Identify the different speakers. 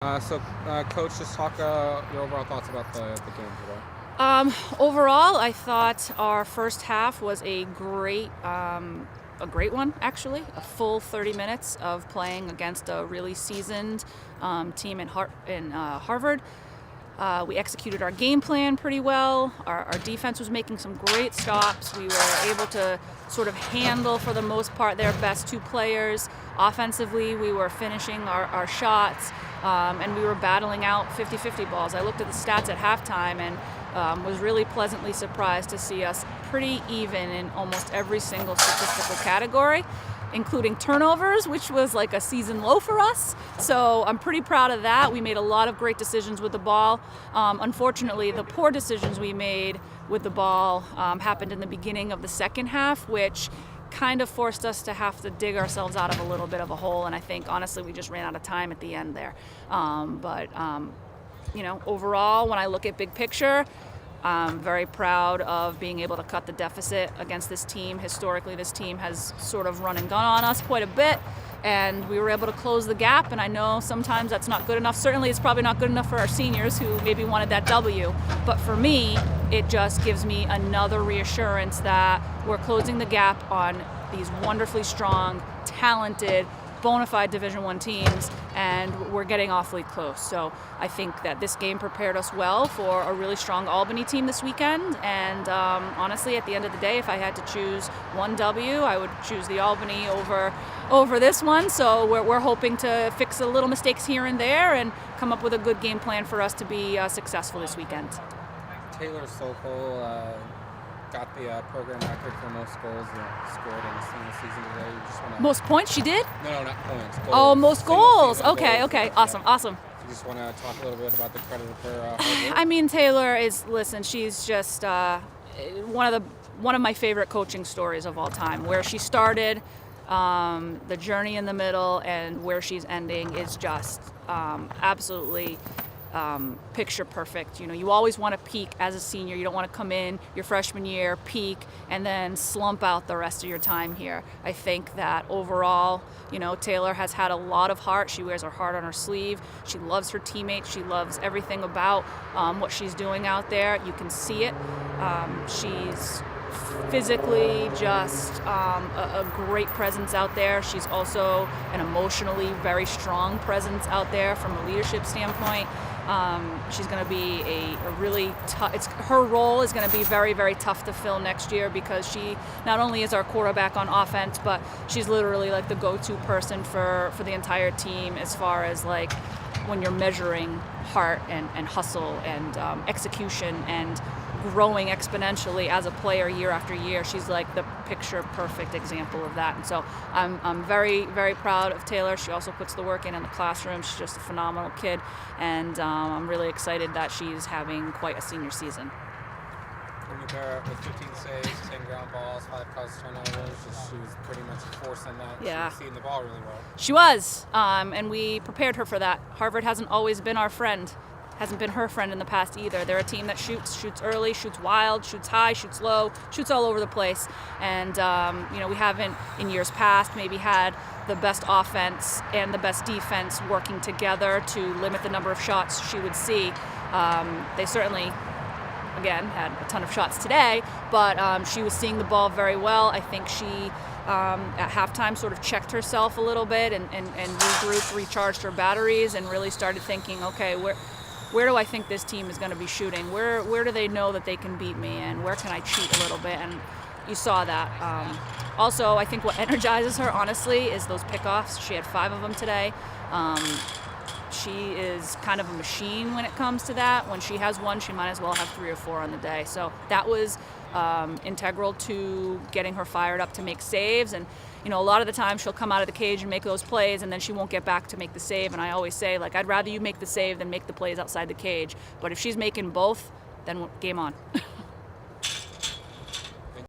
Speaker 1: Coach, just talk your overall thoughts about the game today.
Speaker 2: Overall, I thought our first half was a great one, actually. A full 30 minutes of playing against a really seasoned team in Harvard. We executed our game plan pretty well. Our defense was making some great stops. We were able to sort of handle, for the most part, their best two players. Offensively, we were finishing our shots, and we were battling out 50-50 balls. I looked at the stats at halftime and was really pleasantly surprised to see us pretty even in almost every single statistical category, including turnovers, which was like a season low for us. So I'm pretty proud of that. We made a lot of great decisions with the ball. Unfortunately, the poor decisions we made with the ball happened in the beginning of the second half, which kind of forced us to have to dig ourselves out of a little bit of a hole. And I think, honestly, we just ran out of time at the end there. Overall, when I look at big picture, I'm very proud of being able to cut the deficit against this team. Historically, this team has sort of run and gun on us quite a bit, and we were able to close the gap. And I know sometimes that's not good enough. Certainly, it's probably not good enough for our seniors who maybe wanted that W. But for me, it just gives me another reassurance that we're closing the gap on these wonderfully strong, talented, bona fide Division I teams, and we're getting awfully close. So I think that this game prepared us well for a really strong Albany team this weekend. And honestly, at the end of the day, if I had to choose one W, I would choose the Albany over this one. So we're hoping to fix a little mistakes here and there and come up with a good game plan for us to be successful this weekend.
Speaker 1: Taylor Sokol got the program record for most goals scored in a single season today. You just wanna...
Speaker 2: Most points she did?
Speaker 1: No, not points. Goals.
Speaker 2: Oh, most goals. Okay,
Speaker 1: goals.
Speaker 2: Okay, awesome.
Speaker 1: So you just want to talk a little bit about the credit of her hard work?
Speaker 2: I mean, Taylor she's just one of my favorite coaching stories of all time. Where she started, the journey in the middle, and where she's ending is just absolutely picture perfect. You always want to peak as a senior. You don't want to come in your freshman year, peak, and then slump out the rest of your time here. I think that overall, Taylor has had a lot of heart. She wears her heart on her sleeve. She loves her teammates. She loves everything about what she's doing out there. You can see it. She's physically just a great presence out there. She's also an emotionally very strong presence out there from a leadership standpoint. She's going to be a really tough. Her role is going to be very, very tough to fill next year because she not only is our quarterback on offense, but she's literally like the go-to person for the entire team as far as like when you're measuring heart and hustle and execution and growing exponentially as a player year after year. She's like the picture perfect example of that. And so I'm very, very proud of Taylor. She also puts the work in the classroom. She's just a phenomenal kid. And I'm really excited that she's having quite a senior season.
Speaker 1: When you pair up with 15 saves, 10 ground balls, 5 caused turnovers, she was pretty much a force in that.
Speaker 2: Yeah.
Speaker 1: She was seeing the ball really well.
Speaker 2: She was, and we prepared her for that. Harvard hasn't always been our friend. Hasn't been her friend in the past either. They're a team that shoots early, shoots wild, shoots high, shoots low, shoots all over the place. And we haven't in years past maybe had the best offense and the best defense working together to limit the number of shots she would see. They certainly, again, had a ton of shots today, but she was seeing the ball very well. I think she at halftime sort of checked herself a little bit and regrouped, recharged her batteries, and really started thinking, okay, where do I think this team is going to be shooting? Where do they know that they can beat me, and where can I cheat a little bit? And you saw that. Also, I think what energizes her, honestly, is those pickoffs. She had 5 of them today. She is kind of a machine when it comes to that. When she has one, she might as well have 3 or 4 on the day. So that was integral to getting her fired up to make saves. And a lot of the time she'll come out of the cage and make those plays, and then she won't get back to make the save. And I always say, like, I'd rather you make the save than make the plays outside the cage. But if she's making both, then game on.